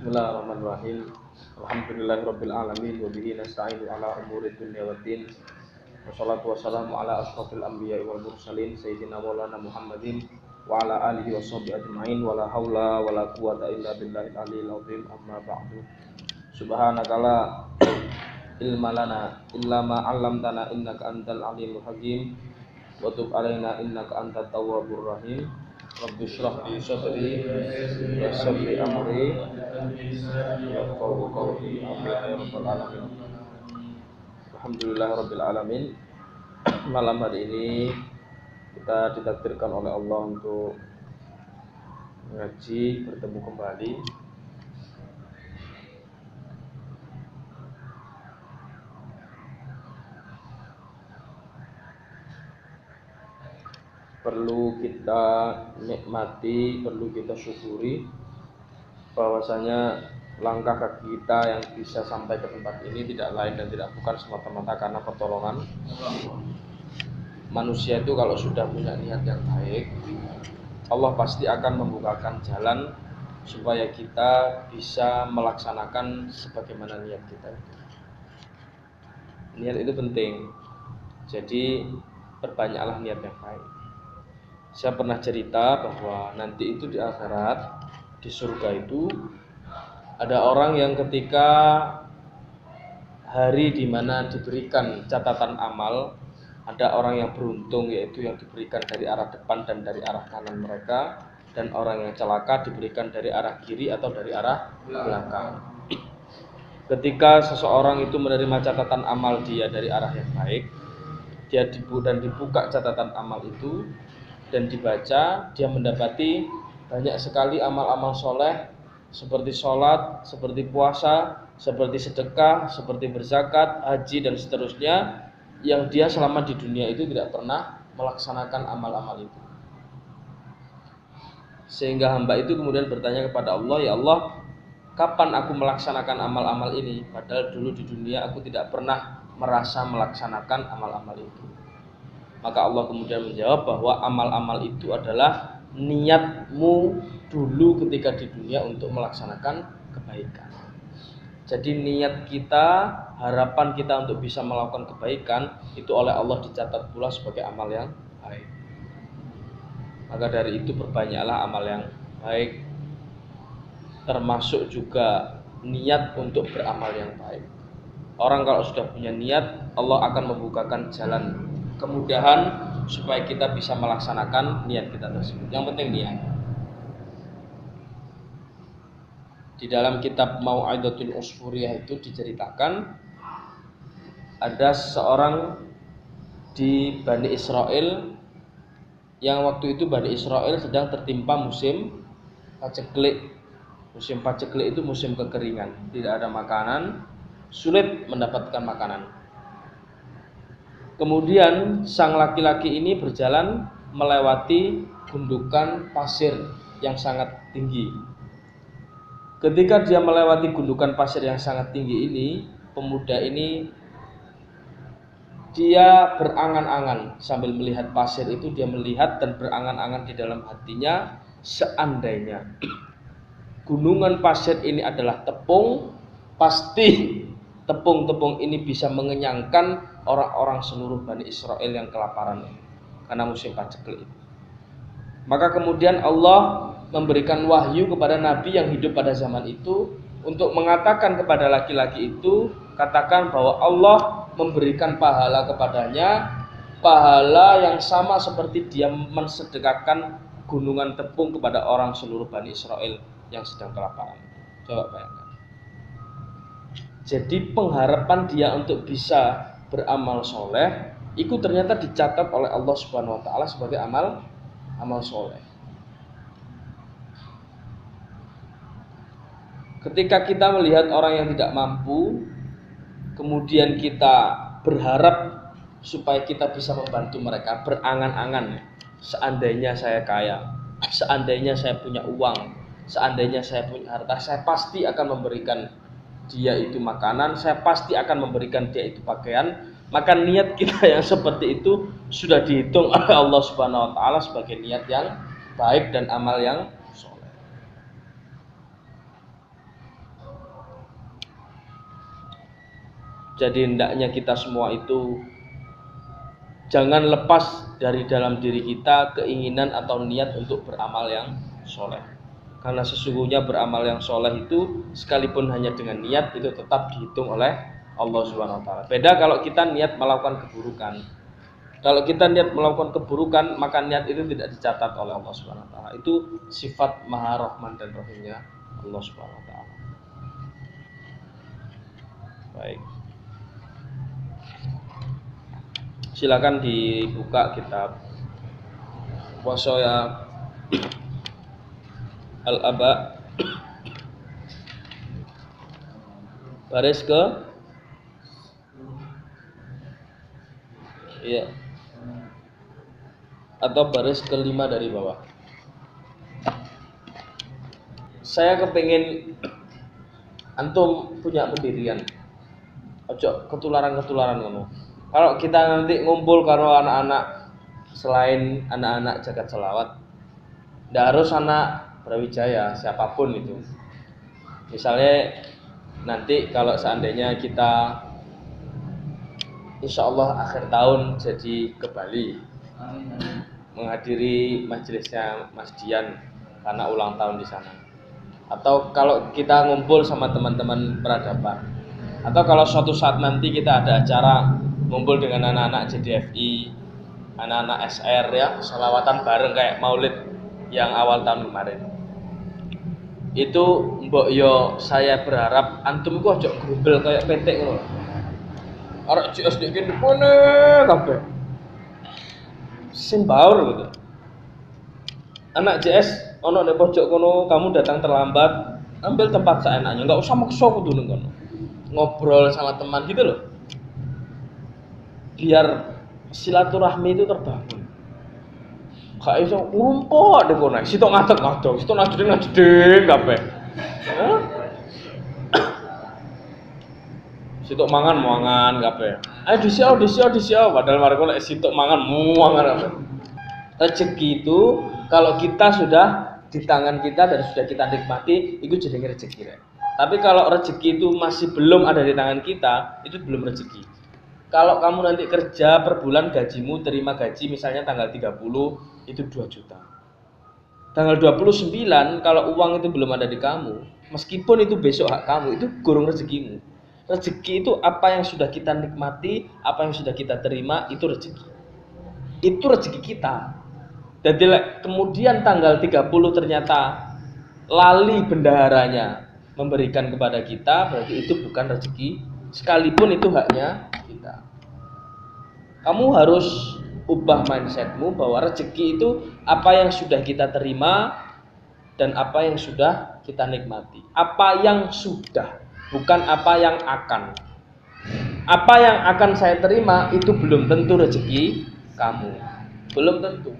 Bismillahirrahmanirrahim. Alhamdulillahirabbil alamin wa bihi nasta'inu ala umuri dunya waddin. Wassalatu wassalamu ala asyrofil anbiya'i wal mursalin sayyidina maulana Muhammadin wa ala alihi washabihi ajma'in wa la haula wa la quwata illa billahil aliyil azim. Amma ba'du. Subhanaka la ilma lana illa ma 'allamtana innaka antal alimul hakim wa tub alaina innaka antat tawwabur rahim. Rabbi shrah li sadri wa yassir li amri yafqahu qawli. Amin ya rabbal alamin. Alhamdulillahirabbil alamin. Malam hari ini kita ditakdirkan oleh Allah untuk mengaji, bertemu kembali. Perlu kita nikmati, perlu kita syukuri bahwasanya langkah kaki kita yang bisa sampai ke tempat ini tidak lain dan tidak bukan semata-mata karena pertolongan manusia. Itu kalau sudah punya niat yang baik, Allah pasti akan membukakan jalan supaya kita bisa melaksanakan sebagaimana niat kita. Niat itu penting, jadi perbanyaklah niat yang baik. Saya pernah cerita bahwa nanti itu di akhirat, di surga itu ada orang yang ketika hari di mana diberikan catatan amal, ada orang yang beruntung, yaitu yang diberikan dari arah depan dan dari arah kanan mereka, dan orang yang celaka diberikan dari arah kiri atau dari arah belakang. Ketika seseorang itu menerima catatan amal dia dari arah yang baik, dia dibuka catatan amal itu dan dibaca, dia mendapati banyak sekali amal-amal soleh seperti sholat, seperti puasa, seperti sedekah, seperti berzakat, haji dan seterusnya, yang dia selama di dunia itu tidak pernah melaksanakan amal-amal itu. Sehingga hamba itu kemudian bertanya kepada Allah, ya Allah, kapan aku melaksanakan amal-amal ini? Padahal dulu di dunia aku tidak pernah merasa melaksanakan amal-amal itu. Maka Allah kemudian menjawab bahwa amal-amal itu adalah niatmu dulu ketika di dunia untuk melaksanakan kebaikan. Jadi niat kita, harapan kita untuk bisa melakukan kebaikan itu oleh Allah dicatat pula sebagai amal yang baik. Maka dari itu perbanyaklah amal yang baik, termasuk juga niat untuk beramal yang baik. Orang kalau sudah punya niat, Allah akan membukakan jalan kemudahan supaya kita bisa melaksanakan niat kita tersebut. Yang penting niat. Di dalam kitab Mau'idatul Usfuriyah itu diceritakan ada seorang di Bani Israel yang waktu itu Bani Israel sedang tertimpa musim paceklik. Musim paceklik itu musim kekeringan, tidak ada makanan, sulit mendapatkan makanan. Kemudian sang laki-laki ini berjalan melewati gundukan pasir yang sangat tinggi. Ketika dia melewati gundukan pasir yang sangat tinggi ini, pemuda ini dia berangan-angan sambil melihat pasir itu, dia melihat dan berangan-angan di dalam hatinya, seandainya gunungan pasir ini adalah tepung, pasti tepung-tepung ini bisa mengenyangkan orang-orang seluruh Bani Israel yang kelaparan karena musim paceklik itu. Maka kemudian Allah memberikan wahyu kepada Nabi yang hidup pada zaman itu untuk mengatakan kepada laki-laki itu, katakan bahwa Allah memberikan pahala kepadanya, pahala yang sama seperti dia mensedekahkan gunungan tepung kepada orang seluruh Bani Israel yang sedang kelaparan. Coba bayangkan. Jadi pengharapan dia untuk bisa beramal soleh itu ternyata dicatat oleh Allah Subhanahu Wa Taala sebagai amal soleh. Ketika kita melihat orang yang tidak mampu, kemudian kita berharap supaya kita bisa membantu mereka, berangan-angan, seandainya saya kaya, seandainya saya punya uang, seandainya saya punya harta, saya pasti akan memberikan dia itu makanan, saya pasti akan memberikan dia itu pakaian. Maka niat kita yang seperti itu sudah dihitung oleh Allah Subhanahu Wa Taala sebagai niat yang baik dan amal yang soleh. Jadi hendaknya kita semua itu jangan lepas dari dalam diri kita keinginan atau niat untuk beramal yang soleh. Karena sesungguhnya beramal yang soleh itu sekalipun hanya dengan niat itu tetap dihitung oleh Allah Subhanahu Wa Taala. Beda kalau kita niat melakukan keburukan. Kalau kita niat melakukan keburukan, maka niat itu tidak dicatat oleh Allah Subhanahu Wa Taala. Itu sifat Maha Rahman dan Rahimnya Allah Subhanahu Wa Taala. Baik. Silakan dibuka kitab Wasaya Al-Aba baris ke iya atau baris kelima dari bawah. Saya kepingin antum punya pendirian. Ojo ketularan ngono. Kalau kita nanti ngumpul karo anak-anak selain anak-anak jagat selawat, tidak harus anak Brawijaya, siapapun itu. Misalnya nanti kalau seandainya kita insya Allah akhir tahun jadi ke Bali menghadiri majelisnya Mas Dian karena ulang tahun di sana. Atau kalau kita ngumpul sama teman-teman peradaban. Atau kalau suatu saat nanti kita ada acara ngumpul dengan anak-anak JDFI, anak-anak SR ya, sholawatan bareng kayak maulid yang awal tahun kemarin. Itu mbok yo saya berharap antum ku ojo grumbel kayak petik ngono. Arek CS iki dipone kabeh. Simbaur gitu. Anak JS ono nek pojok kono, kamu datang terlambat, ambil tempat seenaknya, enggak usah maksa kudu ning kono. Ngobrol sama teman gitu loh. Biar silaturahmi itu terbangun. Gak iso ngumpul de kono. Sitok ngadeg-ngadeg, sitok najedeng kabeh. Sitok mangan kabeh. Ayo disiau padahal mari kok sitok mangan kabeh. Rezeki itu kalau kita sudah di tangan kita dan sudah kita nikmati, itu jadi rezeki. Tapi kalau rezeki itu masih belum ada di tangan kita, itu belum rezeki. Kalau kamu nanti kerja per bulan gajimu, terima gaji misalnya tanggal 30, itu 2 juta. Tanggal 29 kalau uang itu belum ada di kamu, meskipun itu besok hak kamu, itu gurung rezekimu. Rezeki itu apa yang sudah kita nikmati, apa yang sudah kita terima, itu rezeki. Itu rezeki kita. Jadi kemudian tanggal 30 ternyata lali bendaharanya memberikan kepada kita, berarti itu bukan rezeki, sekalipun itu haknya kita. Kamu harus ubah mindsetmu bahwa rezeki itu apa yang sudah kita terima dan apa yang sudah kita nikmati. Apa yang sudah, bukan apa yang akan. Apa yang akan saya terima itu belum tentu rezeki kamu. Belum tentu.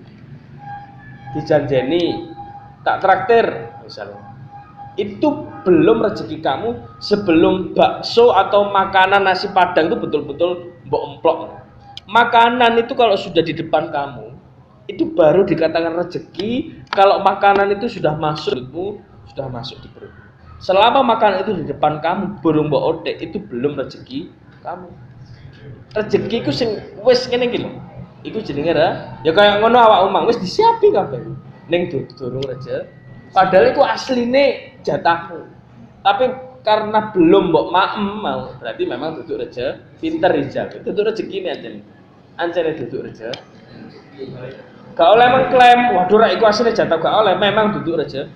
Dijanjeni tak traktir misalnya. Itu belum rezeki kamu sebelum bakso atau makanan nasi padang itu betul-betul mbok emplok. Makanan itu kalau sudah di depan kamu, itu baru dikatakan rezeki kalau makanan itu sudah masukmu, sudah masuk di perut. Selama makanan itu di depan kamu, burung mbok otek, itu belum rezeki kamu. Rezeki itu sing wis ngene iki lho. Iku jenenge ya kayak ngono awak omong wis disiapi kabeh. Ning durung rezeki. Padahal itu asline jatahmu. Tapi karena belum mbok maem mau, berarti memang duduk rezeki, pinter rijal. Duduk rezeki ancen. Ancene duduk rezeki. Gak oleh mengklaim, waduh rak iku asline jatah gak oleh, memang duduk rezeki.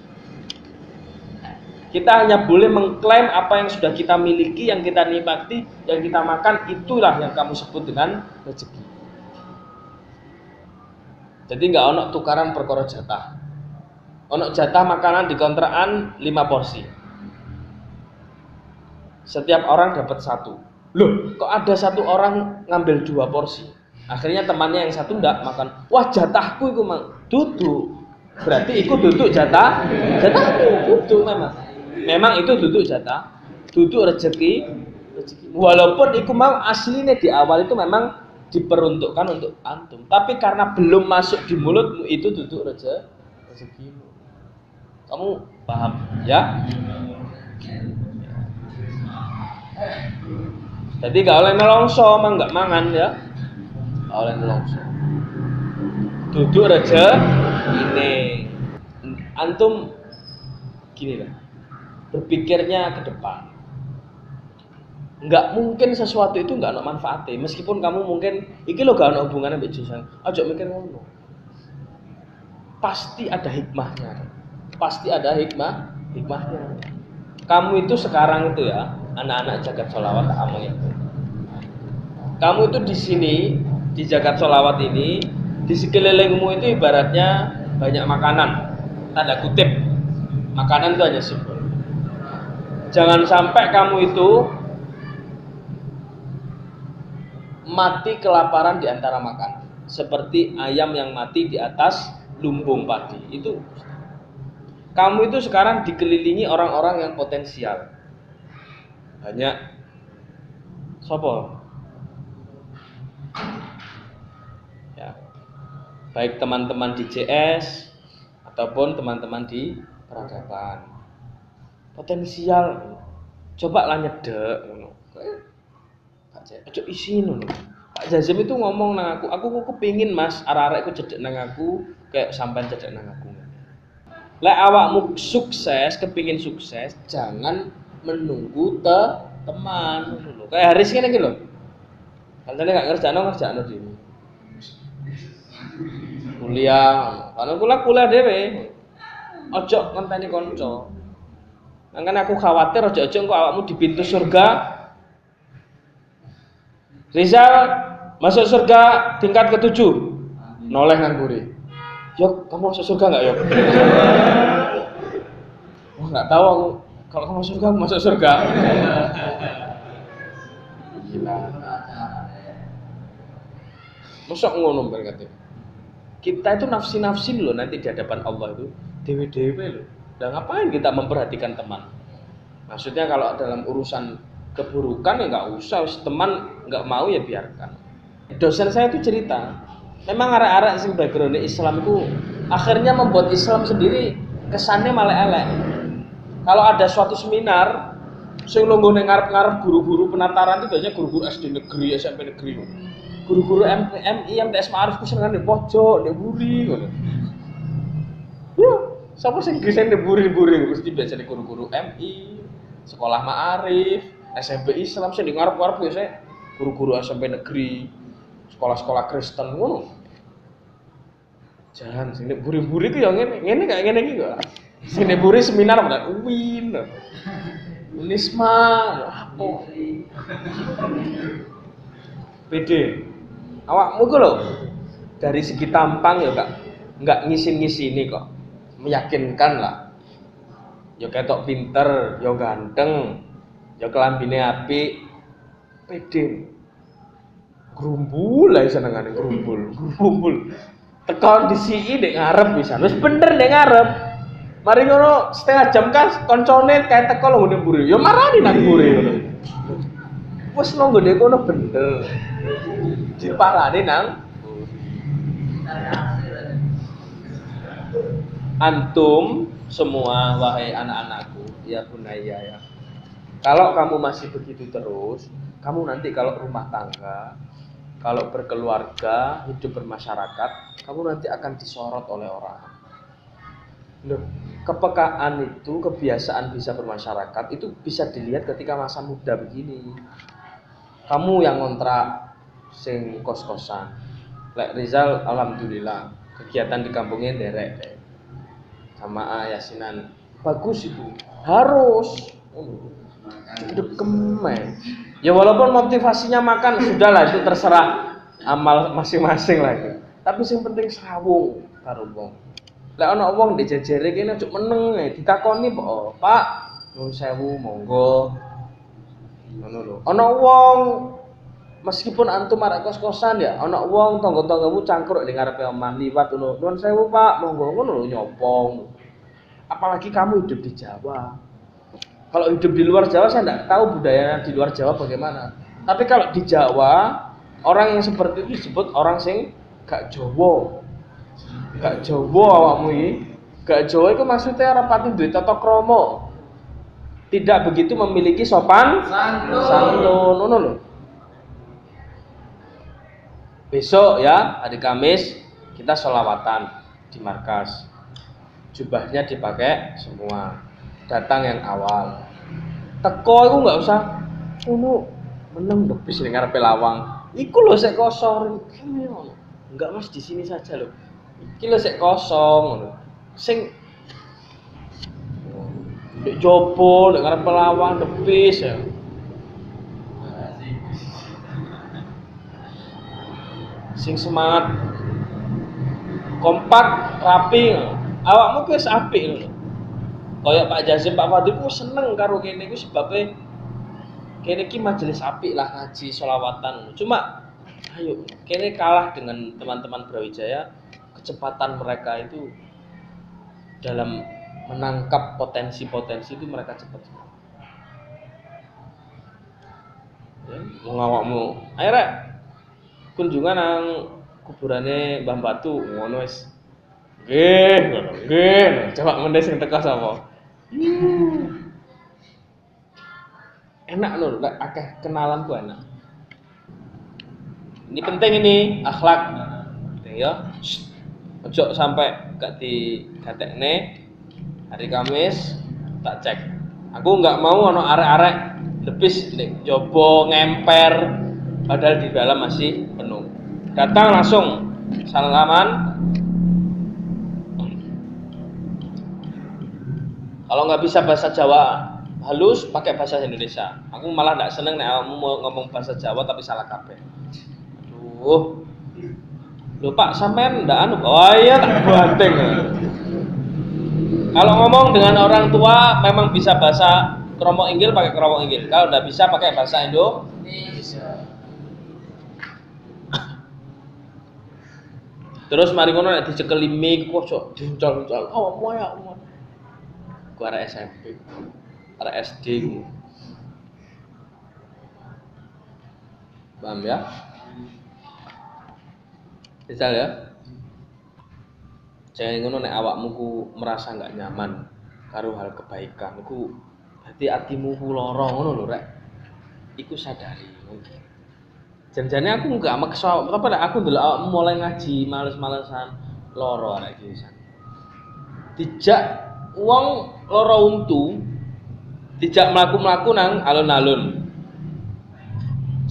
Kita hanya boleh mengklaim apa yang sudah kita miliki, yang kita nikmati, yang kita makan, itulah yang kamu sebut dengan rezeki. Jadi nggak ono tukaran perkara jatah. Ono jatah makanan di kontrakan 5 porsi. Setiap orang dapat 1. Loh, kok ada 1 orang ngambil 2 porsi? Akhirnya temannya yang 1 enggak makan. Wah, jatahku itu mang duduk. Berarti itu duduk jatah. Jatahku duduk memang. Memang itu duduk jatah. Duduk rezeki. Walaupun itu mau aslinya di awal itu memang diperuntukkan untuk antum, tapi karena belum masuk di mulutmu itu duduk rezekimu. Kamu paham ya? Jadi gak oleh nelongso, mang gak mangan ya. Gak oleh nelongso. Duduk aja ini. Antum gini lah. Berpikirnya ke depan. Enggak mungkin sesuatu itu enggak ada manfaatnya. Meskipun kamu mungkin iki lo gak ada hubungannya mbek jurusan. Aja mikir ngono. Pasti ada hikmahnya. Pasti ada hikmahnya. Kamu itu sekarang itu ya, anak-anak jagat sholawat tak among itu. Kamu itu di sini di jagat sholawat ini, di sekelilingmu itu ibaratnya banyak makanan. Tanda kutip, makanan itu hanya simbol. Jangan sampai kamu itu mati kelaparan di antara makan, seperti ayam yang mati di atas lumbung padi. Itu kamu itu sekarang dikelilingi orang-orang yang potensial. Banyak sopo? Ya. Baik teman-teman di JS ataupun teman-teman di peradaban. Potensial. Coba lah nyedek ngono. Aja isin ngono. Pak Jazim itu ngomong nang aku kepingin Mas, arek-arek iku cedek nang aku kayak sampean cedek nang aku. Lek awakmu sukses, kepingin sukses, jangan menunggu teman. Kayak Haris ngene iki lho. Kancane gak ngerjakno dhewe. Kuliah, ana kuliah dhewe. Ojo ngenteni kanca. Nang aku khawatir ojo engko awakmu di pintu surga. Rizal masuk surga tingkat ke-7. Noleh nang mburi. Yok, kamu masuk surga enggak, Yok? Wah, enggak tahu aku. Kalau kamu masuk surga, aku masuk surga. Gila. Mosok ngono berarti. Kita itu nafsi-nafsin loh nanti di hadapan Allah itu dewe-dewe loh. Dan ngapain kita memperhatikan teman? Maksudnya kalau dalam urusan keburukan ya nggak usah, teman nggak mau ya biarkan. Dosen saya itu cerita, memang arek-arek sing background Islam itu akhirnya membuat Islam sendiri kesannya malah elek. Kalau ada suatu seminar, sing lungguh ning ngarep-ngarep guru-guru penataran itu biasanya guru-guru SD negeri, SMP negeri. Guru-guru MI, MTS Ma'arif ku seneng di pojok, di buri ngono. Ya, sapa sing desain di buri-buri mesti biasanya guru-guru MI, sekolah Ma'arif, SMP Islam sing di ngarep-ngarep biasanya guru-guru SMP negeri, sekolah-sekolah Kristen ngono. Jangan sing di buri-buri ku yang ngene kayak ngene iki kok. Sing di buri seminar pada UIN. Unisma apa? PD. Awakmu ku lho dari segi tampang ya enggak ngisin-ngisini kok. Meyakinkan lah. Ya ketok pinter, ya ganteng, ya kelambine apik. PD. Grumbul lah senengane grumbul. Tekan di sini ndek ngarep pisan. Wis bener ndek ngarep. Mari ngono setengah jam kan koncone kae teko lho ngene mburi. Ya marani nang mburi ngono. Wis nang ngene kono bener. Diparani nang antum semua wahai anak-anakku, ya bunaya ya. Kalau kamu masih begitu terus, kamu nanti kalau rumah tangga, kalau berkeluarga, hidup bermasyarakat, kamu nanti akan disorot oleh orang. Loh, kepekaan itu, kebiasaan bisa bermasyarakat itu bisa dilihat ketika masa muda begini. Kamu yang ngontrak sing kos-kosan. Lek Rizal alhamdulillah kegiatan di kampungnya derek. Sama yasinan. Bagus itu. Harus. Dekemeh. Ya walaupun motivasinya makan sudahlah itu terserah amal masing-masing lagi. Tapi yang penting srawung karo wong. Lek ana wong dijejere kene cuk meneng ditakoni kok, Pak, nuwun sewu monggo. Ngono lho. Ana wong meskipun antum arek kos-kosan ya, ana wong tangga-tanggamu cangkruk ning ngarepe omah liwat ngono. Nuwun sewu, Pak, monggo ngono lho nyopong. Apalagi kamu hidup di Jawa. Kalau hidup di luar Jawa saya enggak tahu budaya di luar Jawa bagaimana. Tapi kalau di Jawa, orang yang seperti itu disebut orang sing gak Jawa. Gak Jawa awakmu iki. Gak Jawa itu maksudnya ora pati duwe tata krama. Tidak begitu memiliki sopan santun ngono lho. Besok ya, hari Kamis kita sholawatan di markas. Jubahnya dipakai semua. Datang yang awal. Teko itu nggak usah. Meneng debis ning ngarepe lawang. Iku lho sik kosong. Enggak Mas, di sini saja lho. Iki lho sik kosong ngono. Sing ndek jopo nek ngarepe lawang debis ya. Sing semangat kompak rapi awakmu wis apik lho. Kaya Pak Jazim, Pak Fadil ku seneng karo kene iku sebabe kene iki majelis apik lah ngaji sholawatan. Cuma ayo kene kalah dengan teman-teman Brawijaya, kecepatan mereka itu dalam menangkap potensi-potensi itu mereka cepat. Ya, ngawakmu. Ayo rek kunjungan nang kuburane Mbah Batu ngono wis. Nggih, ngono. Nggih. Coba meneh sing teko sapa? Enak loh, akeh kenalan ku enak. Ini penting ini akhlak. Penting ya. Ojo sampai gak digatekne hari Kamis tak cek. Aku nggak mau ono arek-arek lebis nek jobo ngemper padahal di dalam masih penuh. Datang langsung salaman. Kalau nggak bisa bahasa Jawa halus, pakai bahasa Indonesia. Aku malah nggak seneng nek kamu mau ngomong bahasa Jawa tapi salah kabeh. Aduh. Loh Pak, sampean ndak anu. Oh iya tak banting. Kalau ngomong dengan orang tua memang bisa bahasa Kromo Inggil pakai Kromo Inggil. Kalau ndak bisa pakai bahasa Indonesia. Terus mari ngono nek dicekeli mic kok diuncal-uncal. Oh, ya. Ku arek SMP. Arek SD ku. Paham ya? Misal ya. Jangan ngono nek awakmu ku merasa enggak nyaman karo hal kebaikan iku berarti atimu ku lara ngono lho rek. Iku sadari. Janjane aku enggak maksa apa nek aku ndelok awakmu mulai ngaji males-malesan lara arek iki pisan. Dijak wong lara untu dijak mlaku-mlaku nang alun-alun.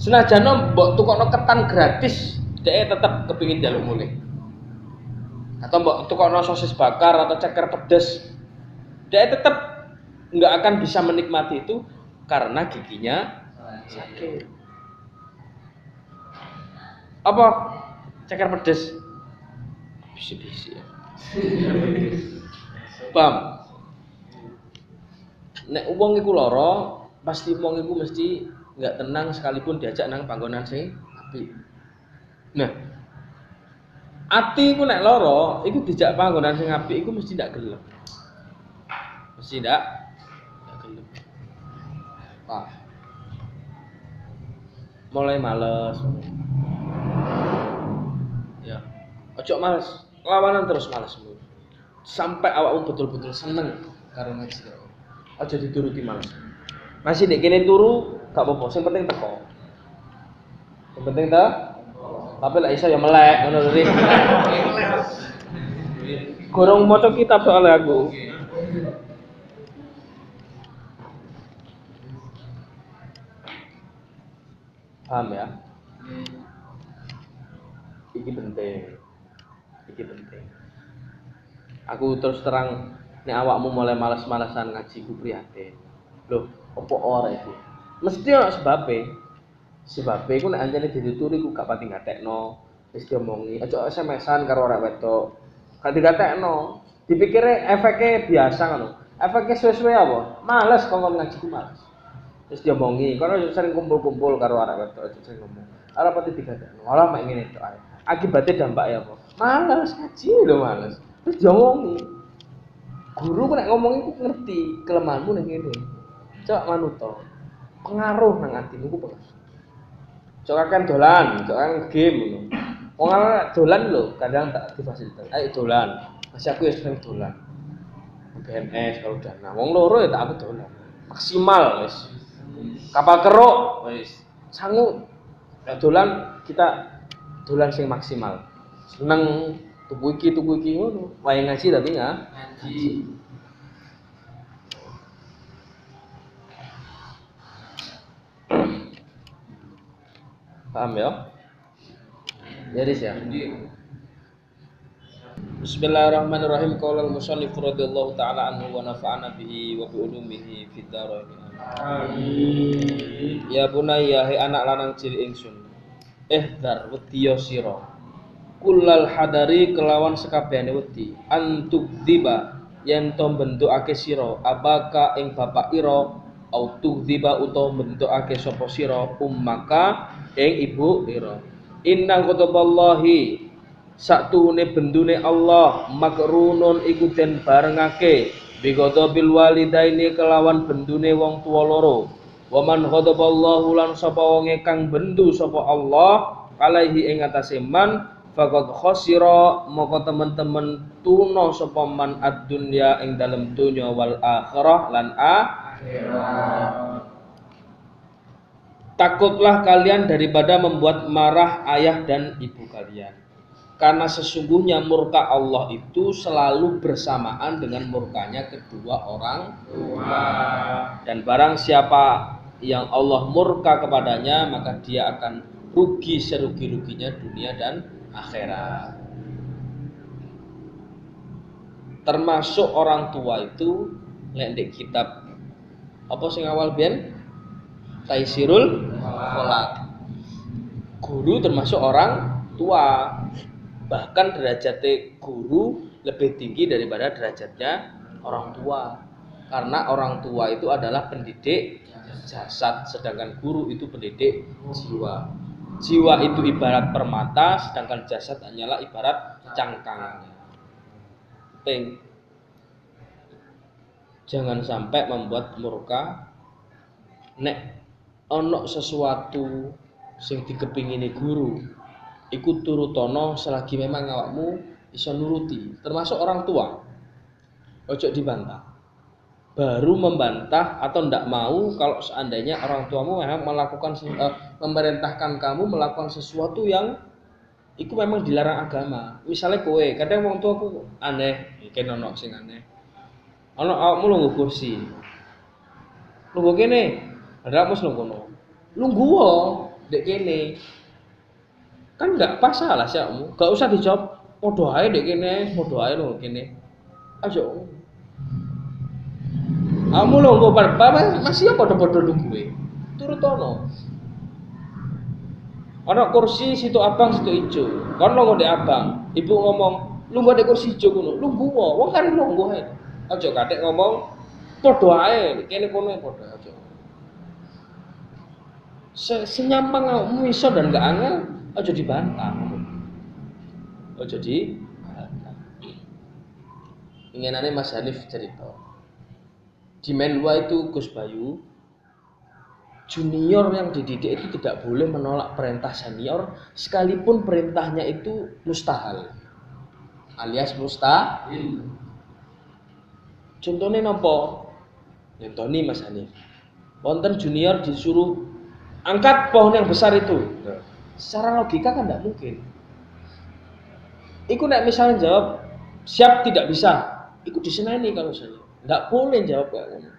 Senajan mbok tukokno ketan gratis, dhek tetep kepengin njaluk mulih. Atau mbok tukokno sosis bakar atau ceker pedes, dhek tetep nggak akan bisa menikmati itu karena giginya sakit. Apa ceker pedes? Bisi-bisi ya. Paham? Nek wong iku lara, pasti wong iku mesti enggak tenang sekalipun diajak nang panggonan sing apik. Nah, ati iku nek lara, iku dijak panggonan sing apik iku mesti ndak gelem. Mesti ndak gelem. Pak. Mulai males. Ya. Ojo males, lawanan terus malesmu. Sampai awakmu betul-betul seneng karo ngaji. Aja dituruti males. Masih nek kene turu gak apa-apa, sing penting teko. Sing penting ta? Tapi lek iso ya melek ngono lho. Gorong maca kitab soalnya aku. Paham ya? Iki penting. Iki penting. Aku terus terang nek awakmu mulai males-malesan ngaji ku prihatin. Loh, opo ora iki? Mesti ana sebabe. Sebabe iku nek anjene dituturi ku gak pati ngatekno, wis diomongi, aja SMS-an karo arek wedok. Gak digatekno. Dipikire efeke biasa ngono. Efeke suwe-suwe apa? Males kongkon ngaji ku males. Wis diomongi, kono sering kumpul-kumpul karo arek wedok, aja sering ngomong. Ora pati digatekno. Ora mek ngene tok ae. Akibatnya dampaknya apa? Males ngaji lho males. Terus diomongi. Guru ku nek ngomong iku ngerti kelemahanmu ning ngene. Cok manut to. Pengaruh nang atimu ku pengaruh. Cok kan dolan, cok kan game ngono. Wong arek dolan lho, kadang tak difasilitasi. Ayo dolan. Masih aku ya sering dolan. BNS kalau dana. Wong loro ya tak aku dolan. Maksimal wis. Kapal keruk wis. Sangu ya dolan kita dolan sing maksimal. Seneng tuku iki ngono. Wae ngaji tapi ngaji. Paham ya? Jeris ya? Bismillahirrahmanirrahim. Qala al-musannif radhiyallahu ta'ala anhu wa nafa'ana bihi wa bi ulumihi fid dharain. Amin. Ya bunayya, hai anak lanang cilik ingsun. Dar wedya sira. Kullal hadari kelawan sekabehane wedi. Antuk dziba yen to bentukake sira abaka ing bapak ira au tukdziba utawa bentukake sapa sira ummaka ing ibu ira. Inna kutaballahi saktuhune bendune Allah makrunun iku den barengake bighadabil walidaini kelawan bendune wong tuwa loro. Wa man ghadaballahu lan sapa wonge kang bendu sapa Allah alaihi ing atase man faqad khasira moko temen-temen tuna sapa man ad-dunya ing dalem donya wal akhirah lan akhirat. Takutlah kalian daripada membuat marah ayah dan ibu kalian. Karena sesungguhnya murka Allah itu selalu bersamaan dengan murkanya kedua orang tua. Dan barang siapa yang Allah murka kepadanya, maka dia akan rugi serugi-ruginya dunia dan akhirat. Termasuk orang tua itu lek kitab apa sing awal biyen? Taisirul Kholak. Guru termasuk orang tua. Bahkan derajatnya guru lebih tinggi daripada derajatnya orang tua. Karena orang tua itu adalah pendidik jasad, sedangkan guru itu pendidik jiwa. Jiwa itu ibarat permata, sedangkan jasad hanyalah ibarat cangkangnya. Penting. Jangan sampai membuat murka. Nek ono sesuatu sing dikepingini guru iku turutono selagi memang awakmu iso nuruti, termasuk orang tua. Ojo dibantah. Baru membantah atau ndak mau kalau seandainya orang tuamu memang melakukan memerintahkan kamu melakukan sesuatu yang itu memang dilarang agama. Misalnya kowe, kadang wong tuaku aneh, iki ono sing aneh. Ono awakmu lungguh kursi. Lungguh kene. Ada apa kono? Lungguh dek kene. Kan enggak masalah sih kamu. Enggak usah dijawab padha ae dek kene, padha ae lho kene. Ayo. Kamu lungguh bareng masih padha-padha lungguhe. Turutono. Ana kursi situ abang situ ijo. Kon lungguh dek abang. Ibu ngomong, lungguh dek kursi ijo kono. Lungguh wong kan lungguh ae. Aja kadek ngomong padha ae, kene kono padha aja. Senyampang kamu iso dan gak angel, aja dibantah. Aja dibantah. Inginannya Mas Hanif cerita. Di Menwa itu Gus Bayu, junior yang dididik itu tidak boleh menolak perintah senior, sekalipun perintahnya itu mustahil, alias mustahil. Contohnya nopo? Contohnya Mas Hanif. Wonten junior disuruh angkat pohon yang besar itu. Secara logika kan tidak mungkin. Iku nek misalnya jawab siap tidak bisa, iku diseneni kalau saya. Tidak boleh jawab kayak gitu.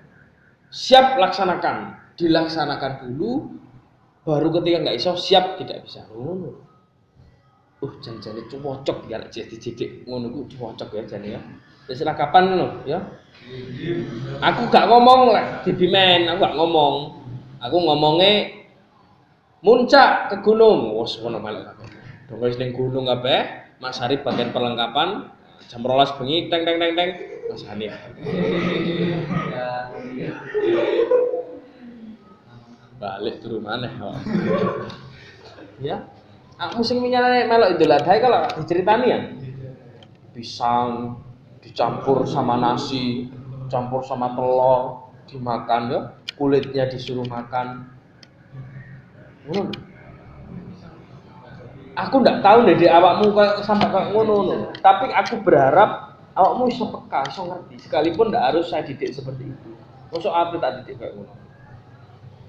Siap laksanakan, dilaksanakan dulu, baru ketika nggak iso siap tidak bisa. Janjane cocok ya nek dididik ngono ku cocok ya jane ya. Wis lah kapan lho ya. Aku gak ngomong lah di Bimen, aku gak ngomong. Aku ngomongnya muncak ke gunung, wes ngono melek kabeh. Dong wis ning gunung kabeh, Mas Harif bagian perlengkapan jam 12 bengi teng Mas Hanif. Balik turun maneh kok. Ya. Aku sing minyane melok Idul Adha kalau diceritani ya. Pisang dicampur sama nasi, campur sama telur, dimakan ya, kulitnya disuruh makan. Aku ndak tahu deh di awakmu kayak sampai kayak ngono. Tapi aku berharap awakmu iso peka, iso ngerti. Sekalipun ndak harus saya didik seperti itu. Mosok aku tak didik kayak ngono.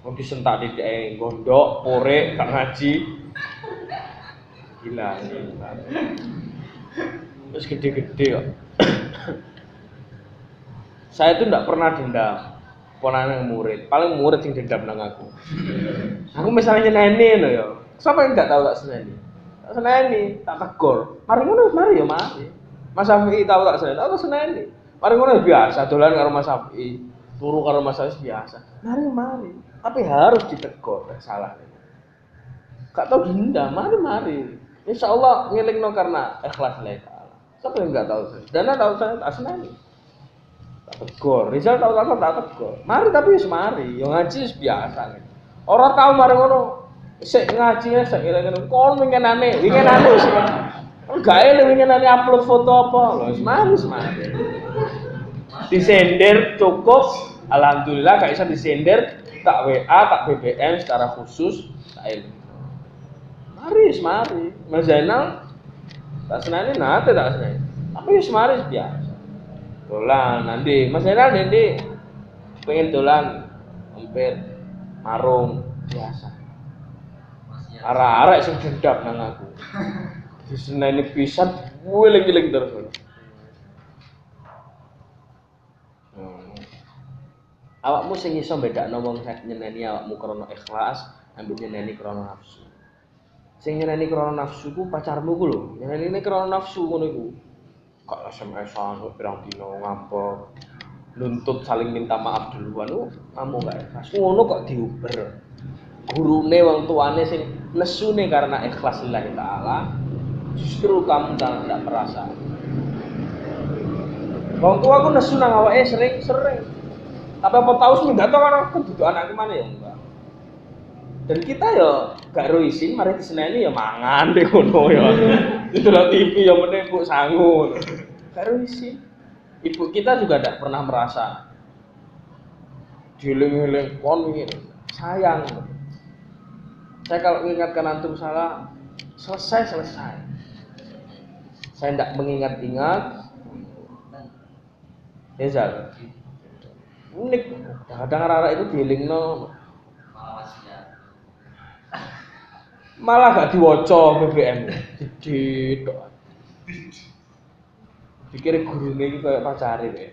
Mau disentak didik gondok, porek, gak ngaji. Gila. Terus gede-gede kok. Saya itu enggak pernah dendam. Ponakan murid, paling murid yang dendam nang aku. Aku misalnya nyeneni lho ya. Siapa yang enggak tahu tak seneni? Tak seneni, tak tegur. Mari ngono, mari ya mari. Mas Syafi'i tahu tak seneni? Tak seneni. Mari ngono biasa dolan karo Mas Syafi'i, turu karo Mas Syafi'i biasa. Mari. Tapi harus ditegur salah. Gak tahu dendam, mari. Insyaallah ngelingno karena ikhlas lillahi taala. Siapa yang enggak tahu saya? Dana tahu saya tak seneni. Tak tegur, Rizal tahu tak tegur. Mari tapi wis mari, yo ngaji wis biasa gitu. Ora tau mari ngono. Sik ngaji sik ngene kon wingenane wis. Enggak wingenane upload foto apa. Lho wis mari. Disender cukup, alhamdulillah gak bisa disender, tak WA, tak BBM secara khusus, tak eling. Mari. Mas Zainal tak senani nate tak senani. Tapi wis mari biasa. Dolan nanti Mas Zainal nanti pengen dolan hampir marung biasa. Arek-arek sing dendam nang aku. Diseneni pisan weling-weling terus. Awakmu sing iso bedakno wong nyeneni awakmu krana ikhlas ambek nyeneni krana nafsu. Sing nyeneni krana nafsu ku pacarmu ku lho, nyeneni krana nafsu ngono iku. Kok SMS-an pirang dino ngambek, nuntut saling minta maaf duluan, kamu gak ikhlas. Ngono kok diuber. Gurune wong tuane sing nesune karena ikhlas lillahi taala, justru kamu tidak merasa. Wong tua aku nesu nang awake sering. Tapi apa tahu seminggu atau kan kedudukan anakku mana ya enggak. Dan kita ya gak ro isin mari diseneni ya mangan deh ngono ya. Itulah TV yang meneh kok sangu. Gak ro isin. Ibu kita juga tidak pernah merasa dieling-eling kon ngene. Sayang. Saya kalau mengingatkan antum salah, selesai. Saya tidak mengingat-ingat. Ezal. Unik. Kadang arah itu dielingno malah gak diwaca BBM. Didok. Pikir gurune iki koyo pacare kowe.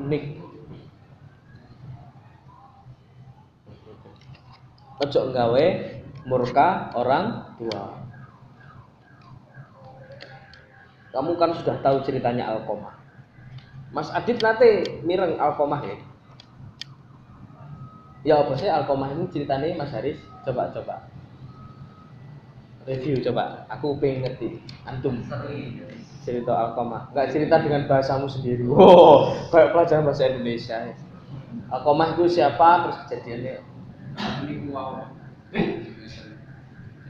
Unik. Ojo nggawe murka orang tua. Kamu kan sudah tahu ceritanya Alqamah. Mas Adit nanti mireng Alqamah ya. Ya apa sih Alqamah ini ceritanya Mas Haris? Coba. Review coba. Aku pengen ngerti. Antum cerita Alqamah. Enggak cerita dengan bahasamu sendiri. Wow, kayak pelajaran bahasa Indonesia. Alqamah itu siapa? Terus kejadiannya. Ini wow.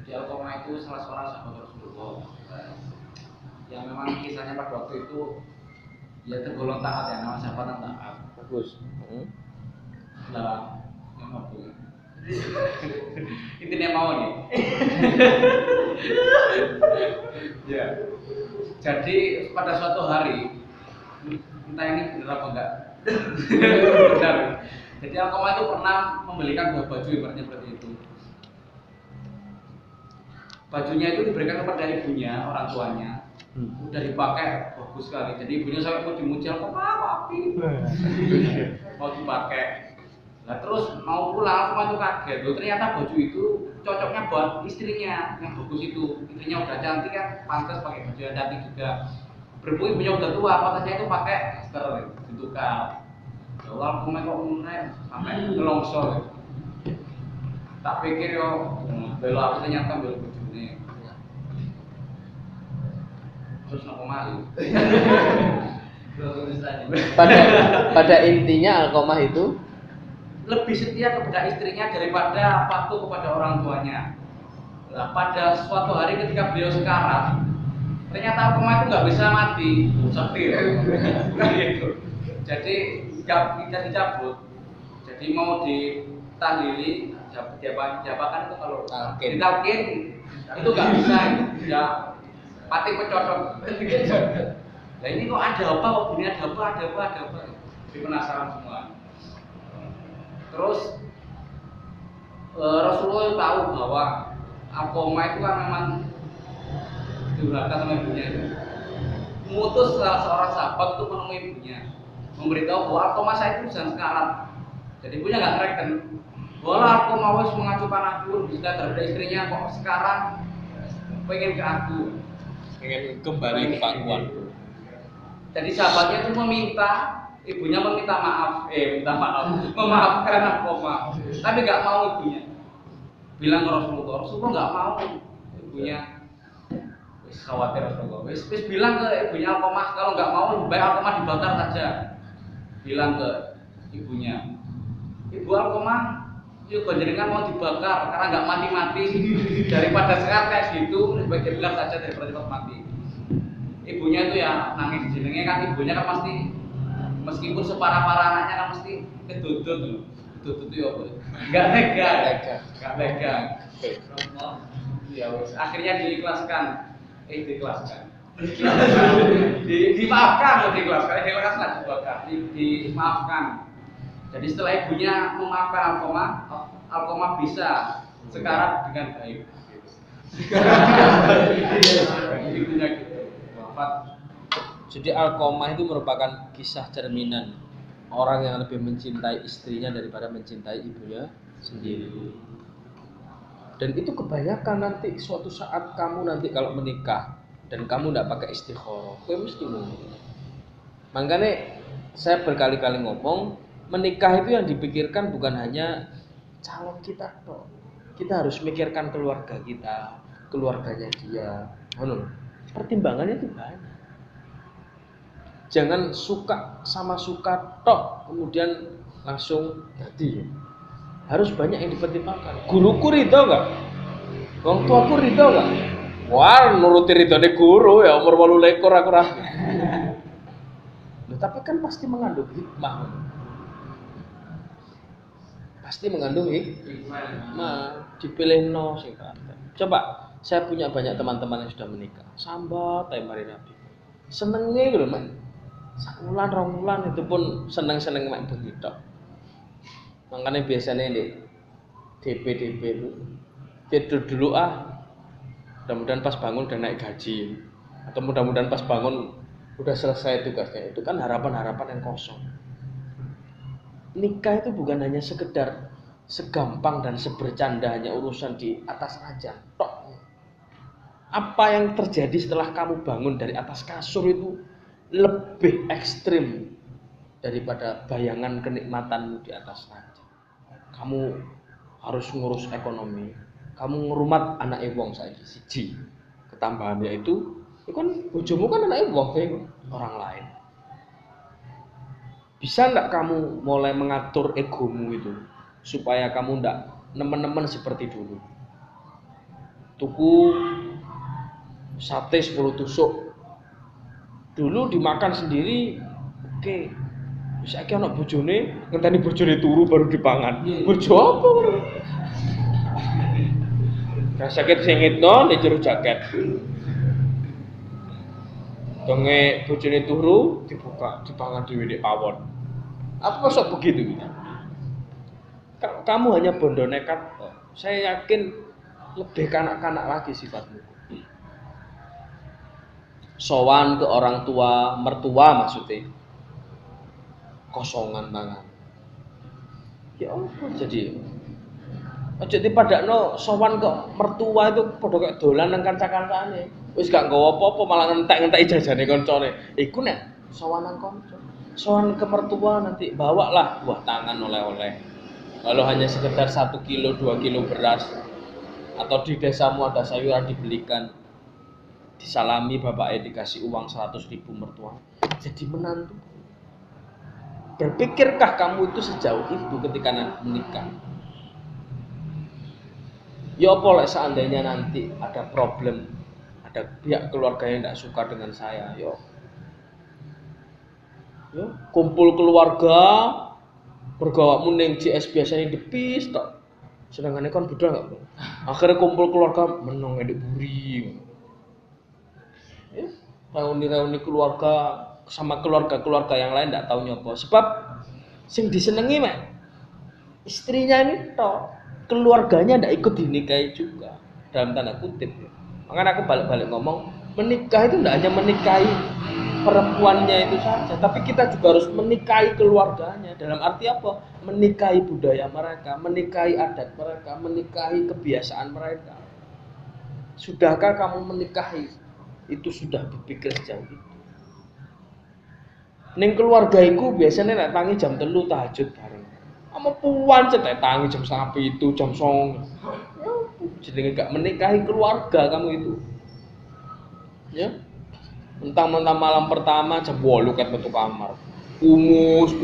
Jadi Alqamah itu salah seorang sahabat Rasulullah yang memang kisahnya pada waktu itu ya tergolong taat ya, nama sahabat taat. Bagus. Lah, yang mampu. Intinya mau nih. Ya. Jadi pada suatu hari, entah ini benar apa enggak. Benar. Jadi Alqamah itu pernah membelikan buah baju ibaratnya seperti itu. Bajunya itu diberikan kepada ibunya, orang tuanya. Udah dipakai bagus sekali. Jadi ibunya sampai mau dimuji Alqamah, papi. Mau dipakai. Nah terus mau pulang Alqamah itu kaget. Loh, ternyata baju itu cocoknya buat istrinya yang bagus itu. Istrinya udah cantik kan, pantas pakai baju yang cantik juga. Berhubung ibunya udah tua, pantasnya itu pakai masker ditukar. Ya Allah, Alqamah kok mulai sampai ngelongsor. Tak pikir yo, bela aku ternyata bela baju ini. Terus nopo malu. Pada intinya Alqamah itu lebih setia kepada istrinya daripada patuh kepada orang tuanya. Nah, pada suatu hari ketika beliau sekarat, ternyata Alqamah itu nggak bisa mati, setir. Gitu. Jadi tidak dicabut. Jadi mau ditahlili, jabakan itu kalau ditalkin itu nggak bisa, ya mati pecocok. Nah ini kok ada apa? Kok bunyi ada apa? Jadi penasaran semua. Terus Rasulullah tahu bahwa Alqamah itu kan memang durhaka sama ibunya itu. Mutus salah seorang sahabat untuk menemui ibunya, memberitahu bahwa Alqamah saya itu sedang sekarat. Jadi ibunya nggak ngereken. Bola Alqamah wis mengacukan aku bisa terhadap istrinya kok sekarang pengen ke aku, pengen kembali ke pangkuan. Jadi sahabatnya itu ibunya meminta maaf, memaafkan Alqamah, tapi nggak mau ibunya. Bilang ke Rasulullah nggak mau ibunya. Khawatir Rasulullah. Wis bilang ke ibunya Alqamah kalau nggak mau lebih baik Alqamah dibakar saja. Bilang ke ibunya, Ibu Alqamah, yuk jenengan mau dibakar karena nggak mati-mati daripada sekarang kayak gitu lebih baik dibakar saja daripada cepat mati. Ibunya itu ya nangis jenenge kan ibunya kan pasti meskipun separah-parah anaknya kan mesti kedudut loh. Kedudut itu apa? Nggak lega. Ya wis akhirnya diikhlaskan. Dimaafkan. Jadi setelah ibunya memaafkan Alqamah bisa sekarat dengan baik. Ibunya gitu. Wafat. Jadi Alqamah itu merupakan kisah cerminan orang yang lebih mencintai istrinya daripada mencintai ibunya sendiri. Dan itu kebanyakan nanti suatu saat kamu nanti kalau menikah dan kamu tidak pakai istikharah, kamu mesti ngomong. Makanya saya berkali-kali ngomong, menikah itu yang dipikirkan bukan hanya calon kita toh. Kita harus mikirkan keluarga kita, keluarganya dia. Pertimbangannya itu banyak. Jangan suka sama suka toh kemudian langsung jadi. Harus banyak yang dipertimbangkan. Guruku ridho gak? Wong tuaku ridho gak? Wah, nuruti ridhone guru ya umur 28 aku ra. Loh, tapi kan pasti mengandung hikmah. Pasti mengandung hikmah. Dipilih no sing kanten. Coba, saya punya banyak teman-teman yang sudah menikah. Sambat ae mari Nabi. Senenge lho, Mas. Sakulan rong wulan itu pun seneng-seneng mek bengi tok. Makanya biasanya di DP itu tidur dulu mudah-mudahan pas bangun udah naik gaji atau mudah-mudahan pas bangun udah selesai tugasnya. Itu kan harapan-harapan yang kosong. Nikah itu bukan hanya sekedar segampang dan sebercanda hanya urusan di atas ranjang tok. Apa yang terjadi setelah kamu bangun dari atas kasur itu lebih ekstrim daripada bayangan kenikmatan di atas ranjang. Kamu harus ngurus ekonomi, kamu ngurumat anak wong saiki siji. Ketambahannya itu kan bojomu kan anak wong orang lain. Bisa enggak kamu mulai mengatur egomu itu supaya kamu enggak nemen-nemen seperti dulu. Tuku sate 10 tusuk. Dulu dimakan sendiri, oke. Saiki ana bojone, ngenteni bojone turu baru dipangan. Bojo apa? Ka sakit singitno nek jero jaket. Donge bojone turu dibuka, dipangan dhewe nek pawon. Apa masuk begitu gitu? Kalau kamu hanya bondo nekat, saya yakin lebih kanak-kanak lagi sifatmu. Sowan ke orang tua, mertua maksudnya. Kosongan tangan. Ya ampun jadi. Aja dipadakno sowan kok mertua itu padha kaya dolan nang kanca-kancane. Wis gak nggawa apa-apa malah ngentek-ngenteki jajane kancane. Iku nek sowan nang kanca. Sowan ke mertua nanti bawalah buah tangan oleh-oleh. Kalau hanya sekedar 1 kilo 2 kilo beras atau di desamu ada sayuran dibelikan. Disalami bapaknya dikasih uang 100.000 mertua. Jadi menantu. Berpikirkah kamu itu sejauh itu ketika menikah? Ya apa lek seandainya nanti ada problem, ada pihak keluarga yang tidak suka dengan saya, yo kumpul keluarga, bergawakmu ning JS biasanya depis tok. Sedangkan kon budal enggak, Bro? Akhirnya kumpul keluarga menong edek buri. Ya, reuni keluarga sama keluarga-keluarga yang lain tidak tahu nyopo sebab sing disenengi mek istrinya ini tok keluarganya tidak ikut dinikahi juga, dalam tanda kutip. Makanya aku balik-balik ngomong, menikah itu tidak hanya menikahi perempuannya itu saja, tapi kita juga harus menikahi keluarganya. Dalam arti apa? Menikahi budaya mereka, menikahi adat mereka, menikahi kebiasaan mereka. Sudahkah kamu menikahi? Itu sudah berpikir sejauh itu. Ning keluarga iku biasanya nek tangi jam 3 tahajud bareng. Ama puan cetek tangi jam 1, jam 9. Jenenge gak menikahi keluarga kamu itu. Ya. Mentang-mentang malam pertama jam 8 ket metu kamar. Kumus.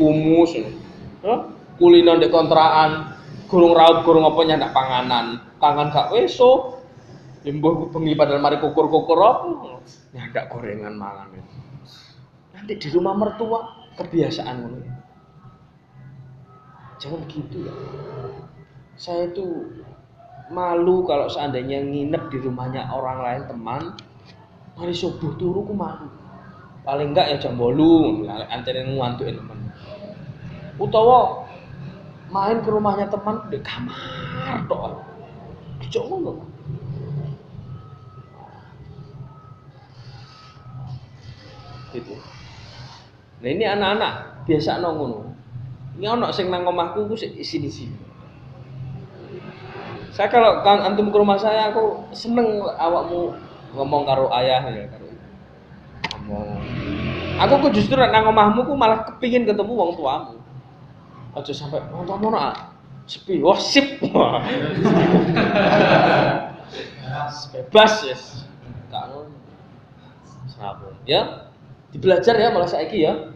Ya. Kulino ndek kontrakan, gurung raut gurung apa nyandak panganan. Tangan gak weso. Limbuh bengi padahal mari kukur-kukur apa. Nyandak gorengan mangan. Nanti di rumah mertua kebiasaan ngono. Jangan gitu ya. Saya itu malu kalau seandainya nginep di rumahnya orang lain teman, mari subuh turu ku malu. Paling enggak ya jam 8 anterin ngantukin teman. Utawa main ke rumahnya teman di kamar tok. Dijok ngono. Gitu. Nah ini anak-anak biasa ngono. Ini ono sing nang omahku ku sini-sini. Saya kalau kan antum ke rumah saya, aku seneng awakmu ngomong karo ayah ya karo ngomong. Aku ku justru nang omahmu ku malah kepingin ketemu wong tuamu. Aja sampai wong tuamu nak sepi. Wah, sip. Bebas yes. Gak ngono. Sabun ya. Dibelajar ya malah saiki ya.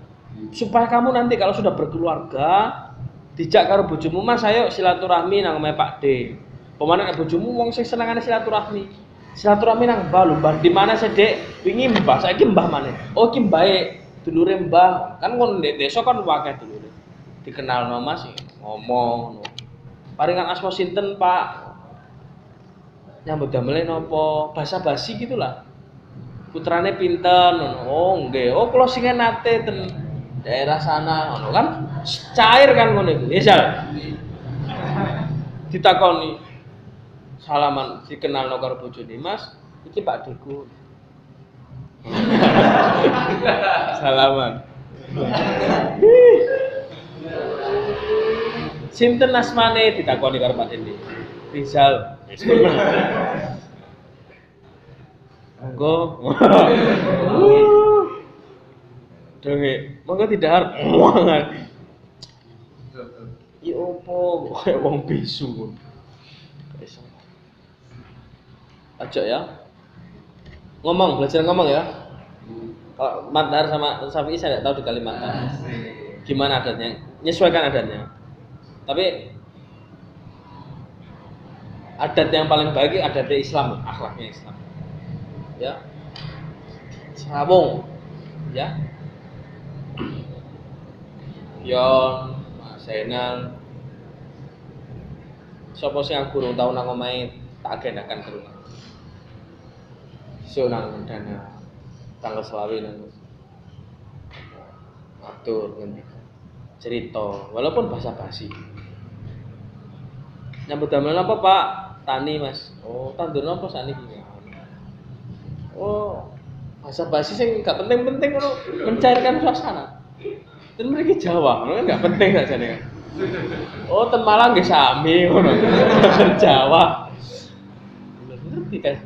Supaya kamu nanti kalau sudah berkeluarga dijak karo bojomu, Mas ayo silaturahmi nang omahe Pak D. Pemane nek bojomu wong sing senengane silaturahmi. Silaturahmi nang mbah lho, Mbah di mana sih, Dek? Wingi mbah, saiki mbah maneh. Oh, iki mbahe dulure mbah. Kan ngono ndek desa kan akeh dulure. Dikenalno Mas ngomong. Paringan asma sinten, Pak? Nyambut damele napa? Basa-basi gitulah. Putrane pinten? Oh, nggih. Oh, kula sing nate ten daerah sana ngono kan cair kan ngono iku. Misal ditakoni salaman dikenalno karo bojone, Mas, iki Pak Deku. Salaman. Sinten asmane ditakoni karo Pak Dendi. Rizal. Monggo. Denge, monggo tidak muangan. Ya opo kayak wong bisu. Aja ya. Ngomong, belajar ngomong ya. Kalau Mandar sama Safi saya tidak tahu di Kalimantan. Gimana adatnya? Menyesuaikan adatnya. Tapi adat yang paling baik adatnya Islam, akhlaknya Islam. Ya. Sabung. Ya. Yon, Mas Zainal. Sopo sing aku urung tau nang omahe tak agendakan ke rumah. Sesuk nang dana tanggal 20 nang. Atur ngene. Cerita, walaupun basa-basi. Nyambut damel apa, Pak? Tani, Mas. Oh, tandur napa sakniki? Oh, basa-basi sing gak penting-penting ngono, mencairkan suasana. Dan mereka Jawa, kan nggak penting saja nih. Oh, ten Malang nggih sami ngono. Jawa. Ngerti kan?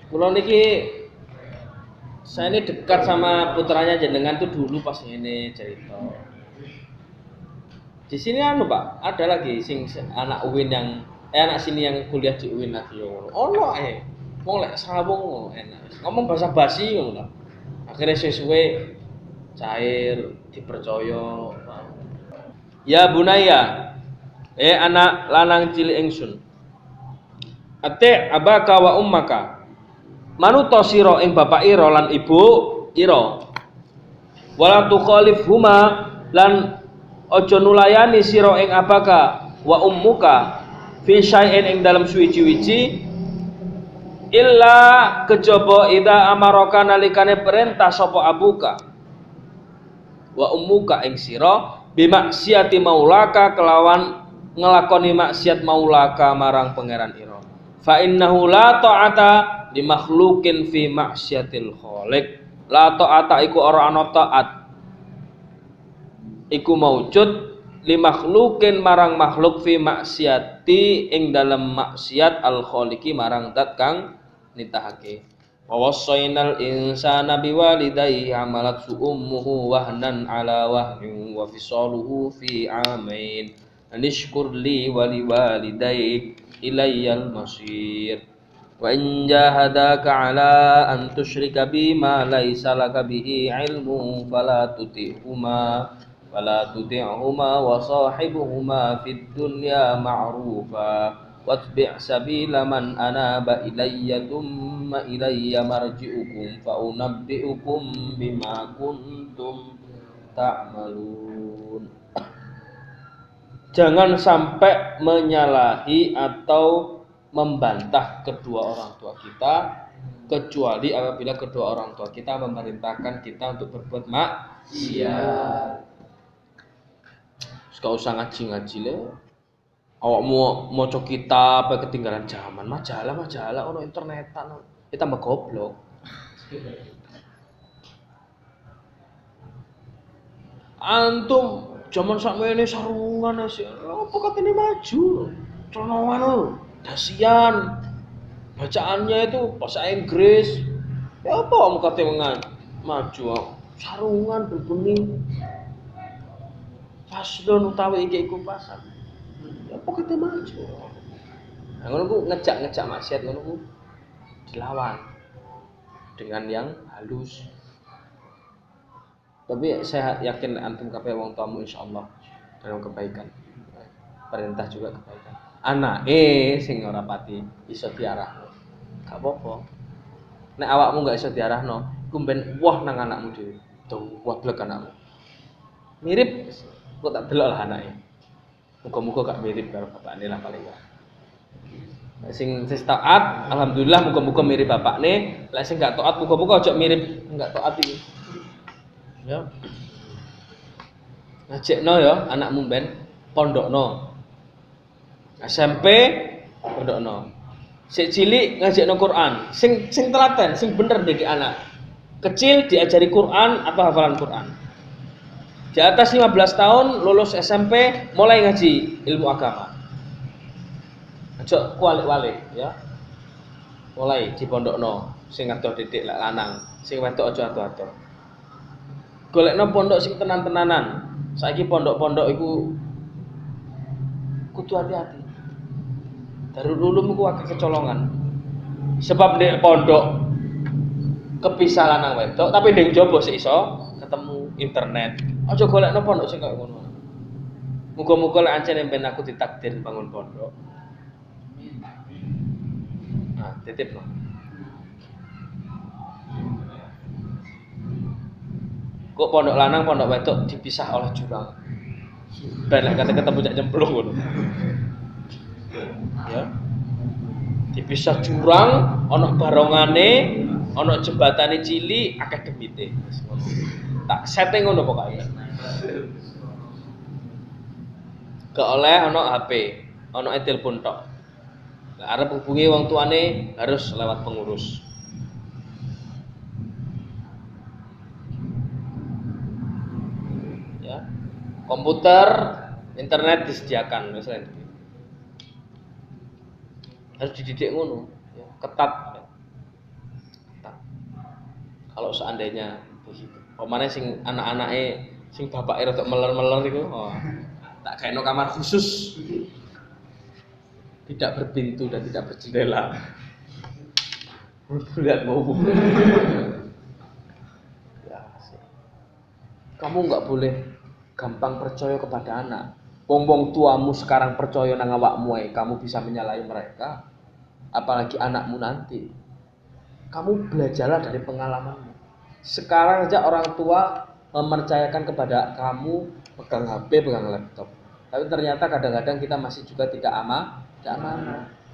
Kulo niki saya ini dekat sama putranya jenengan tuh dulu pas ini cerita. Di sini anu Pak, ada lagi sing anak UIN yang anak sini yang kuliah di UIN lagi ngono. Ono wong lek sawung enak. Ngomong basa-basi ngono. Akhirnya sesuai cair dipercaya. Ya bunaya. Anak lanang cilik ingsun. Ate abaka wa ummaka. Manuto sira ing bapak ira lan ibu ira. Wala tukhalifhuma lan aja nulayani sira ing abaka wa ummuka fi syai'in ing dalam suwi-wiji illa kejaba ida amaraka nalikane perintah sapa abuka wa ummuka ing sira bimaksiati maulaka kelawan ngelakoni maksiat maulaka marang pangeran ira. Fa innahu la ta'ata li makhluqin fi maksiatil khaliq. La ta'ata iku ora ana taat. Iku maujud li makhluqin marang makhluk fi maksiati ing dalam maksiat al khaliqi marang zat kang nitahake. Wa wassaynal insana biwalidayhi hamalat ummuhu wahnan ala wahnin wa fisaluhu fi amain. Anishkur li wa liwalidayk ilayyal masir. Wa in jahadaka ala an tusyrika bima laysa laka bihi ilmu fala tuti'huma wa sahibuhuma fid dunya ma'rufa watbi' sabila man anaba ilayya thumma ilayya marji'ukum fa unabbi'ukum bima kuntum ta'malun. Jangan sampai menyalahi atau membantah kedua orang tua kita kecuali apabila kedua orang tua kita memerintahkan kita untuk berbuat maksiat. Gak usah ngaji-ngaji le. Awak mau maca kitab ketinggalan zaman, majalah ono internetan. Kita tambah goblok. Antum zaman sakmene sarungan sih. Apa katene maju? Celongan lho. Dasian. Bacaannya itu bahasa Inggris. Ya apa kamu katene maju? Sarungan bening. Paslon utawi iki iku pasan. Ya apa kita maju? Nah, ngono ku ngejak maksiat ngono ku dilawan dengan yang halus. Tapi saya yakin antum kabeh wong tuamu insyaallah dalam kebaikan. Perintah juga kebaikan. Anake sing ora pati iso diarahno. Gak apa-apa. Nek awakmu gak iso diarahno, iku ben wah nang anakmu dhewe. Tuh wablek anakmu. Mirip kok tak delok lah anake. Muga-muga gak mirip karo bapakne lah paling gak. Nek sing taat, alhamdulillah muga-muga mirip bapakne. Lek sing gak taat muga-muga aja mirip gak taat iki. Ya. Ngajekno ya anakmu ben pondokno. SMP pondokno. Sik cilik ngajekno Quran. Sing telaten, sing bener didik anak. Kecil diajari Quran atau hafalan Quran. Di atas 15 tahun lulus SMP mulai ngaji ilmu agama. Aja kualik-walik ya. Mulai di pondokno sing adoh didik lek lanang, sing wedok aja adoh-adoh. Golekno pondok sing tenan-tenanan. Saiki pondok-pondok iku kudu hati-hati. Darul Ulum iku akeh kecolongan. Sebab nek pondok kepisah lanang wedok, tapi ning jaba sik iso ketemu internet. Aja golekno pondok sing kaya ngono. Muga-muga lek ancen ben aku ditakdir bangun pondok. Nah, titip no. Kok pondok lanang, pondok wedok dipisah oleh jurang. Ben lek kate ketemu cak cemplung ngono. Ya. Dipisah jurang, ana barongane, ana jembatane cilik, akeh demite. Tak setting ngono pokoke. Gak oleh ana HP, ana telepon tok. Lah arep hubungi wong tuane harus lewat pengurus. Ya. Komputer, internet disediakan misalnya. Harus dididik ngono, ya. Ketat. Kalau seandainya begitu. Pemane sing anak-anake sing bapake rada meler-meler iku, oh, tak gaeno kamar khusus. Tidak berpintu dan tidak berjendela. Lihat mau. Ya, sih. Kamu nggak boleh gampang percaya kepada anak. Wong tuamu sekarang percaya nang awakmu ae, kamu bisa menyalahi mereka. Apalagi anakmu nanti. Kamu belajarlah dari pengalamanmu. Sekarang aja orang tua mempercayakan kepada kamu pegang HP, pegang laptop. Tapi ternyata kadang-kadang kita masih juga tidak amanah.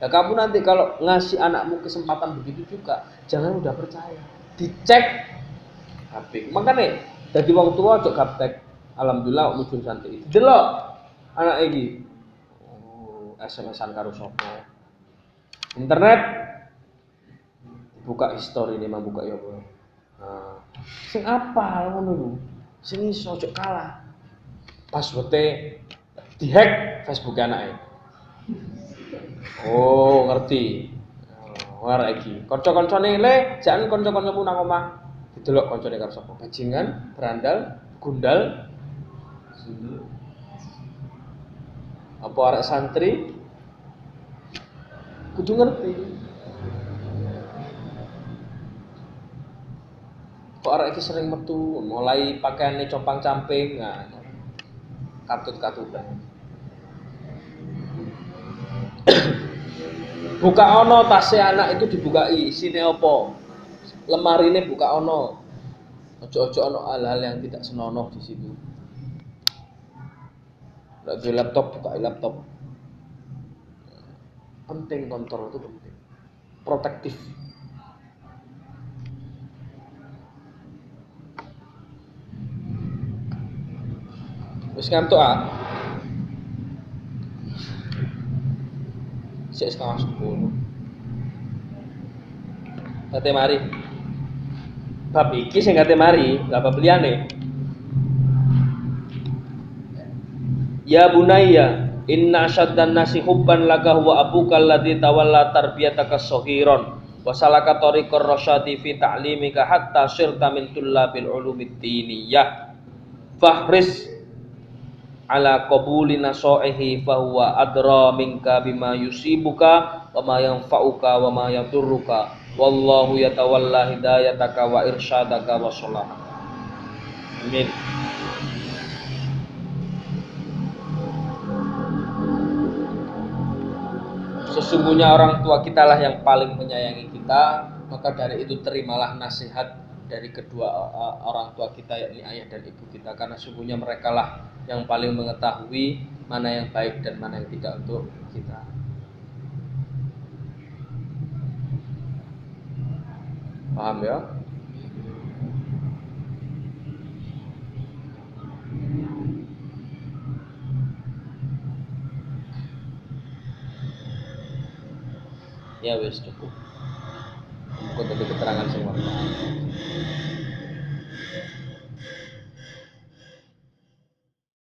Ya kamu nanti kalau ngasih anakmu kesempatan begitu juga, jangan udah percaya. Dicek HP. Makanya Dadi wong tua aja gaptek. Alhamdulillah mujun santri. Delok anak iki. Oh, SMS-an karo sapa? Internet buka history ini buka ya apa. Nah, sing apal ngono lho. Sing iso ojo kalah. Password-e dihack Facebook anake. Oh, ngerti. Ora iki. Kanca-kancane le, jan kanca-kancamu nang omah. Didelok kancane karo sapa? Bajingan, berandal, gundal, apa arek santri kudu ngerti. Kok arek iki sering metu, mulai pakaiane compang-camping, nah katut-katutan. Buka ono tase anak itu dibukai, isine apa? Lemarine buka ono. Ojo-ojo ono hal-hal yang tidak senonoh di situ. Lagi laptop, buka laptop. Penting kontrol itu penting. Protektif. Wis ngantuk ah. Sik setengah 10. Kate mari. Bab iki sing kate mari, lah bab liyane. Ya bunayya, inna asyaddan nasi hubban laka huwa abuka alladzi tawalla tarbiyataka saghiran wa salaka tariqar rasyadi fi ta'limika hatta sirta min tullabil ulumid diniyah. Fahris ala qabuli nasaihi fa huwa adra minka bima yusibuka wa ma yanfa'uka wa ma yadurruka wallahu yatawalla hidayataka wa irsyadaka wa shalah. Amin. Sesungguhnya orang tua kita lah yang paling menyayangi kita, maka dari itu terimalah nasihat dari kedua orang tua kita, yakni ayah dan ibu kita, karena sesungguhnya mereka lah yang paling mengetahui mana yang baik dan mana yang tidak untuk kita. Paham ya? Ya wis cukup. Kok tadi keterangan sing